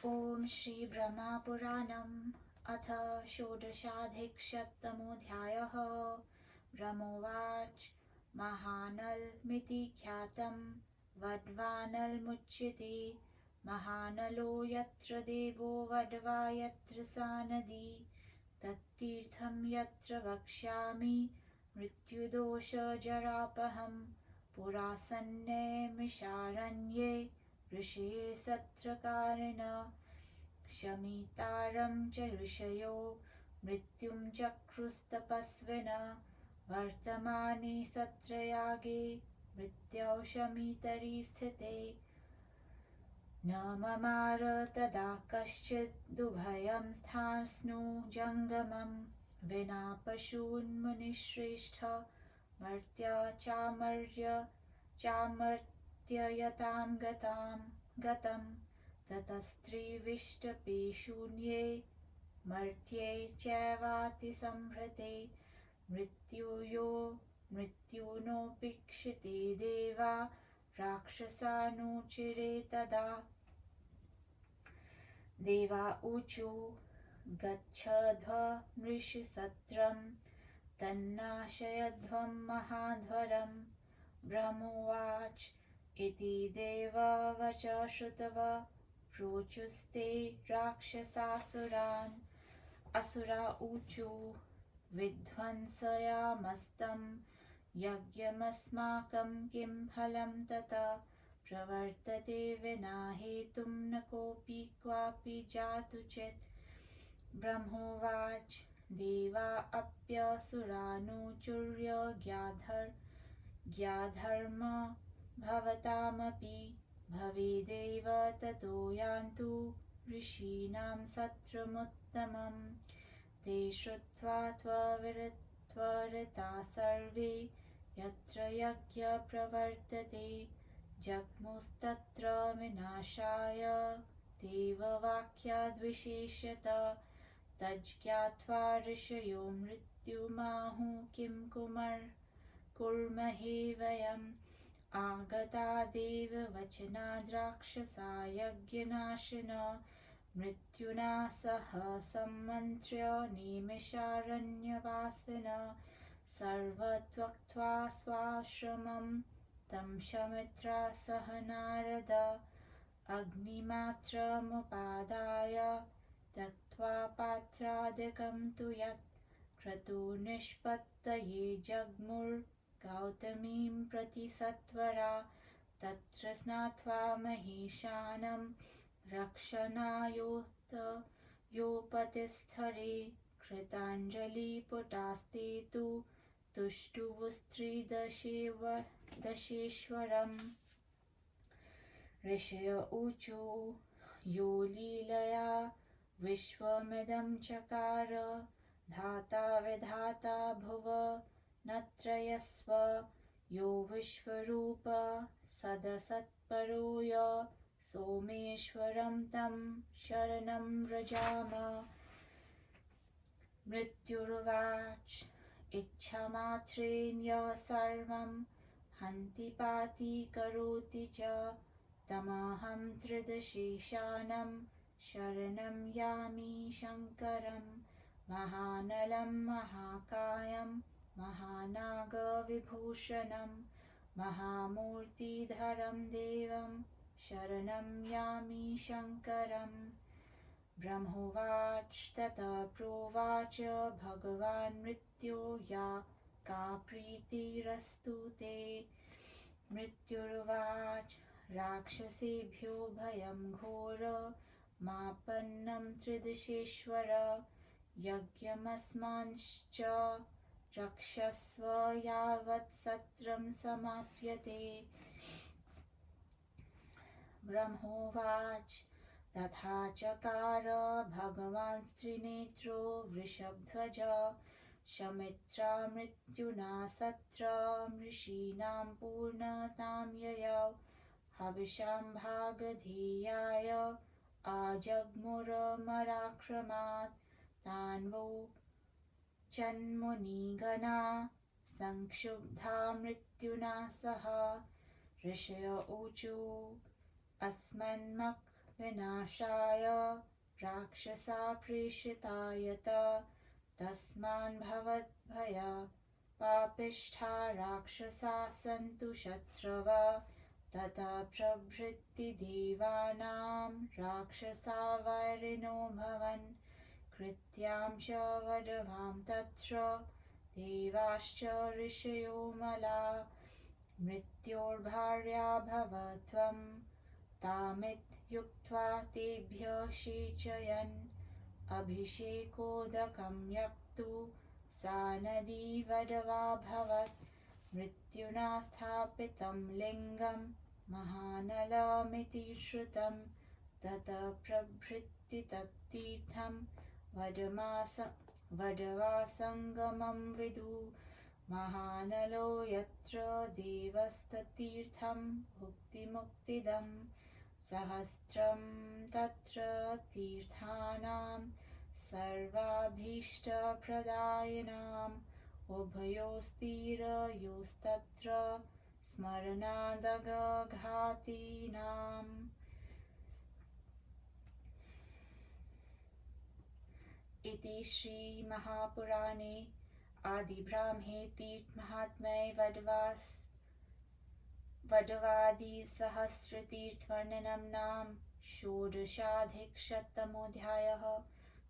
ॐ श्री ब्रह्मपुराणम् अथ षोडशाधिकशततमोऽध्यायः। ब्रह्मोवाच महानलमिति ख्यातं वड्वानलमुच्यते। महानलो यत्र देवो वड्वा यत्र सा नदी तत्तीर्थं यत्र वक्ष्यामि मृत्युदोषजरापहं पुरासन्ने मिषारण्ये ऋषये सत्रकारिण शमितारं च ऋषयो मृत्युं चक्रुस्तपस्विनः वर्तमाने सत्रयागे मृत्युौ शमितरि स्थिते न ममार तदा कश्चिदुभयं स्थास्नु जङ्गमं विना पशून्मुनिश्रेष्ठ मर्त्य चामर्त्ययतां गतं ततस्त्रिविष्टपे शून्ये मर्त्ये चैवातिसंहृते मृत्युनोपेक्षिते देवा राक्षसानुचिरे तदा देवा ऊचु गच्छध्वमृषसत्रं तन्नाशयध्वं महाध्वरं ब्रह्मोवाच इति देववच श्रुत्वा प्रोचुस्ते राक्षसासुरान् असुरा ऊचु विध्वंसयामस्तं यज्ञमस्माकं किं फलं ततः प्रवर्तते विना हेतुं न कोऽपि क्वापि जातुचित् ब्रह्मोवाच देवा अप्यसुरानुचुर्यज्ञाधर्म भवतामपि भवेदेव ततो यान्तु ऋषीणां सत्रमुत्तमम् ते श्रुत्वा त्वरिता सर्वे यत्र यज्ञ प्रवर्तते जग्मुस्तत्र विनाशाय देववाक्याद्विशेषतः तज्ज्ञात्वा ऋषयो मृत्युमाहुः किं कुर्महे वयम् आगता देववचनाद्राक्षसा यज्ञनाशिनः मृत्युना सह सम्मन्त्र्य निमिषारण्यवासिनः सर्वं त्यक्त्वा स्वाश्रमं तं शमित्रा सह नारद अग्निमात्रमुपादाय त्यक्त्वा पात्रादिकं तु यत् क्रतुः निष्पत्तये जग्मुर्गौतमीं प्रति सत्वरा तत्र स्नात्वा महेशानं रक्षणायोपतिस्थरे कृताञ्जलिपुटास्ते तु तुष्टुवुस्त्रिदशेश्वरम् ऋषय ऊचु यो लीलया विश्वमिदं चकार धाता विधाता भुवनत्रयस्व यो विश्वरूप सदसत्परो य सोमेश्वरं तं शरणं व्रजाम मृत्युर्वाच इच्छामात्रेण यः सर्वं हन्ति पाति करोति च तमहं त्रिदशेशानं शरणं यामि शङ्करं महानलं महाकायं महानागविभूषणं महामूर्तिधरं देवं शरणं यामि शङ्करम् ब्रह्मोवाच ततः प्रोवाच भगवान् मृत्यो या का प्रीतिरस्तु ते मृत्युर्वाच राक्षसेभ्यो भयं घोरमापन्नं त्रिदशेश्वर यज्ञमस्मांश्च रक्षस्व यावत् सत्रं समाप्यते ब्रह्मोवाच तथा चकार भगवान् स्त्रीनेत्रो वृषभध्वज शमित्रा मृत्युना सत्रं ऋषीणां पूर्णतां ययौ हविषां भागधेयाय अजग्मुरमराक्रमात् तान् वो चन्मुनिगणा संक्षुब्धा मृत्युना सह ऋषय ऊचु अस्मन्मख विनाशाय राक्षसा प्रेषितायत तस्मान् भवद्भय पापिष्ठा राक्षसा सन्तु शत्रवः ततः प्रभृति देवानां राक्षसा वैरिणो भवन् कृत्यां च वडवां तत्र देवाश्च ऋषयो मला मृत्योर्भार्या भवत्वं तामित्युक्त्वा तेभ्यः सेचयन् अभिषेकोदकं यक्तु सा नदी वडवाभवत् मृत्युना स्थापितं लिङ्गं महानलमिति श्रुतं ततः प्रभृति तत्तीर्थं वडवासङ्गमं विदु महानलो यत्र देवस्ततीर्थं भुक्तिमुक्तिदं सहस्रं तत्र तीर्थानां सर्वाभीष्टप्रदायिनाम् उभयोस्तीरयोस्तत्र स्मरणादघातीनाम् इति श्रीमहापुराणे आदिब्राह्मे तीर्थमाहात्म्ये वडवादिसहस्रतीर्थवर्णनं नाम षोडशाधिकशततमोऽध्यायः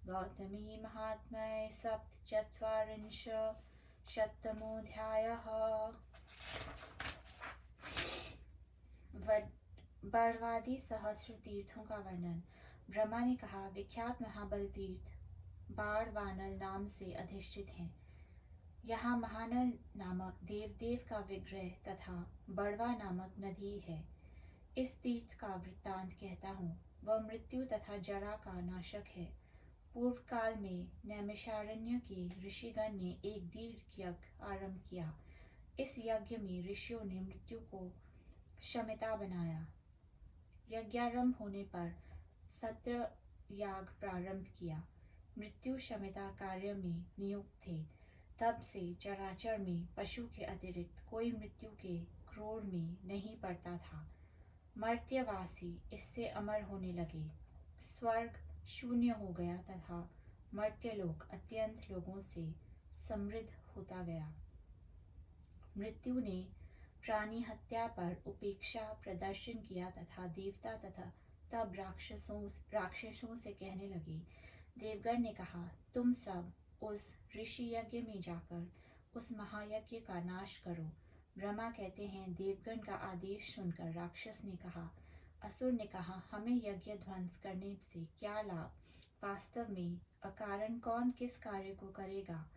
गौतमी महात्म्ये सप्तचत्वारिंशत्तमोऽध्यायः बड़वादी सहस्र तीर्थों का वर्णन। ब्रह्मा ने कहा, विख्यात महाबल तीर्थ बाड़वानल नाम से अधिष्ठित हैं। यहाँ महानल नामक देवदेव का विग्रह तथा बड़वा नामक नदी है। इस तीर्थ का वृत्तांत कहता हूँ। वह मृत्यु तथा जरा का नाशक है। पूर्व काल में नैमिषारण्य के ऋषिगण ने एक दीर्घ यज्ञ आरंभ किया। इस यज्ञ में ऋषियों ने मृत्यु को शमिता बनाया। यज्ञारंभ होने पर सत्र याग प्रारंभ किया। मृत्यु शमिता कार्य में नियुक्त थे। तब से चराचर में पशु के अतिरिक्त कोई मृत्यु के क्रोध में नहीं पड़ता था। मर्त्यवासी इससे अमर होने लगे। स्वर्ग शून्य हो गया तथा मर्त्यलोक अत्यंत लोगों से समृद्ध होता गया। मृत्यु ने प्राणी हत्या पर उपेक्षा प्रदर्शन किया तथा देवता तथा तब राक्षसों से कहने लगे। देवगण ने कहा, तुम सब उस ऋषि यज्ञ में जाकर उस महायज्ञ का नाश करो। ब्रह्मा कहते हैं, देवगण का आदेश सुनकर राक्षस ने कहा। असुर ने कहा, हमें यज्ञ ध्वंस करने से क्या लाभ? वास्तव में अकारण कौन किस कार्य को करेगा?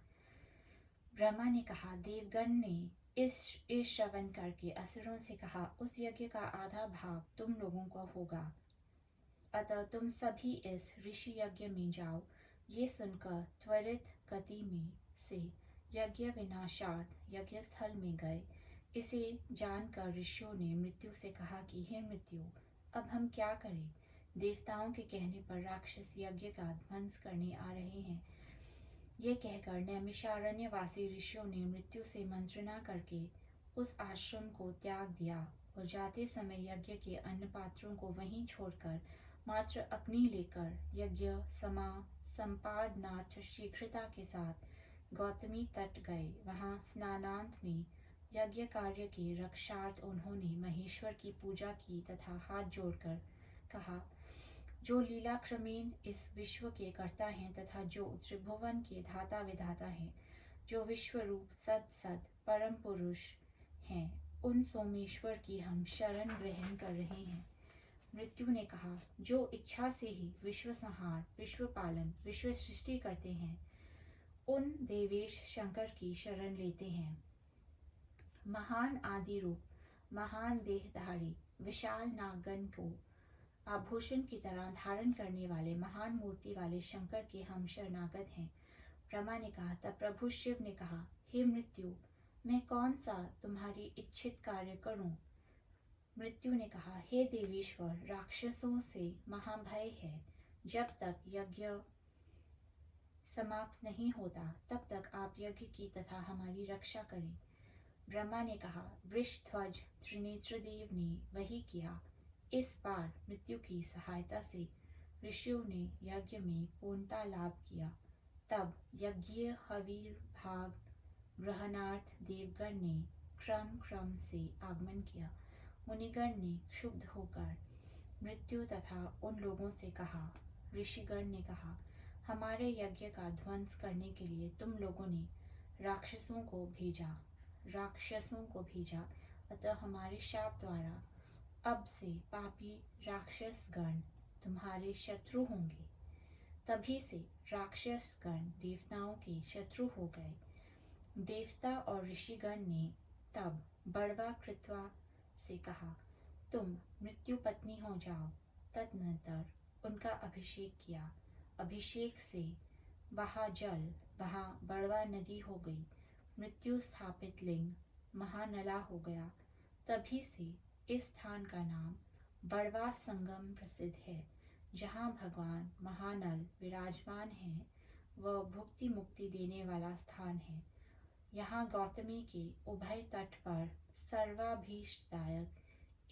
ब्रह्मा ने कहा, देवगण ने इस श्रवण करके असुरों से कहा, उस यज्ञ का आधा भाग तुम लोगों को होगा, अतः तुम सभी इस ऋषि यज्ञ में जाओ। ये सुनकर त्वरित गति में से यज्ञ विनाशार्थ यज्ञ स्थल में गए। इसे जानकर ऋषियों ने मृत्यु से कहा कि हे मृत्यु, अब हम क्या करें? देवताओं के कहने पर राक्षस यज्ञ का ध्वंस करने आ रहे हैं। ये कहकर नैमिषारण्यवासी ऋषियों ने मृत्यु से मंत्रणा करके उस आश्रम को त्याग दिया और जाते समय यज्ञ के अन्न पात्रों को वहीं छोड़कर मात्र अग्नि लेकर यज्ञ संपादनार्थ शीघ्रता के साथ गौतमी तट गए। वहां स्नानांत में यज्ञ कार्य के रक्षार्थ उन्होंने महेश्वर की पूजा की तथा हाथ जोड़कर कहा, जो लीला क्रमेण इस विश्व के कर्ता हैं तथा जो त्रिभुवन के धाता विधाता हैं, जो विश्वरूप सद परम पुरुष हैं, उन सोमेश्वर की हम शरण ग्रहण कर रहे हैं। मृत्यु ने कहा, जो इच्छा से ही विश्व संहार, विश्व पालन, विश्व सृष्टि करते हैं, उन देवेश शंकर की शरण लेते हैं। महान आदि रूप, महान देहधारी, विशाल नागन को आभूषण की तरह धारण करने वाले महान मूर्ति वाले शंकर के हम शरणागत हैं। ब्रह्मा ने कहा। तब प्रभु शिव ने कहा, हे मृत्यु, मैं कौन सा तुम्हारी इच्छित कार्य करूं? मृत्यु ने कहा, हे देवेश्वर, राक्षसों से महाभय है। जब तक यज्ञ समाप्त नहीं होता तब तक आप यज्ञ की तथा हमारी रक्षा करें। ब्रह्मा ने कहा, वृषध्वज त्रिनेत्र देव ने वही किया। इस बार मृत्यु की सहायता से ऋषियों ने यज्ञ में पूर्णता लाभ किया। तब यज्ञीय हवीर भाग ग्रहणार्थ देवगण ने क्रम क्रम से आगमन किया। मुनिगण ने क्षुब्ध होकर मृत्यु तथा उन लोगों से कहा। ऋषिगण ने कहा, हमारे यज्ञ का ध्वंस करने के लिए तुम लोगों ने राक्षसों को भेजा, अतः हमारे शाप द्वारा अब से पापी राक्षस गण तुम्हारे शत्रु होंगे। तभी से राक्षस गण देवताओं के शत्रु हो गए। देवता और ऋषिगण ने तब बड़वा कृत्वा से कहा, तुम मृत्यु पत्नी हो जाओ। तदनंतर उनका अभिषेक किया। अभिषेक से वहाँ जल, वहाँ बड़वा नदी हो गई। मृत्यु स्थापित लिंग महानला हो गया। तभी से इस स्थान का नाम बड़वा संगम प्रसिद्ध है। जहाँ भगवान महानल विराजमान हैं, वह भुक्ति मुक्ति देने वाला स्थान है। यहाँ गौतमी के उभय तट पर सर्वाभीष्टदायक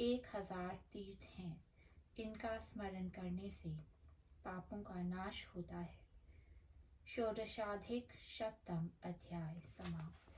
1000 तीर्थ हैं। इनका स्मरण करने से पापों का नाश होता है। षोडशाधिक शतम अध्याय समाप्त।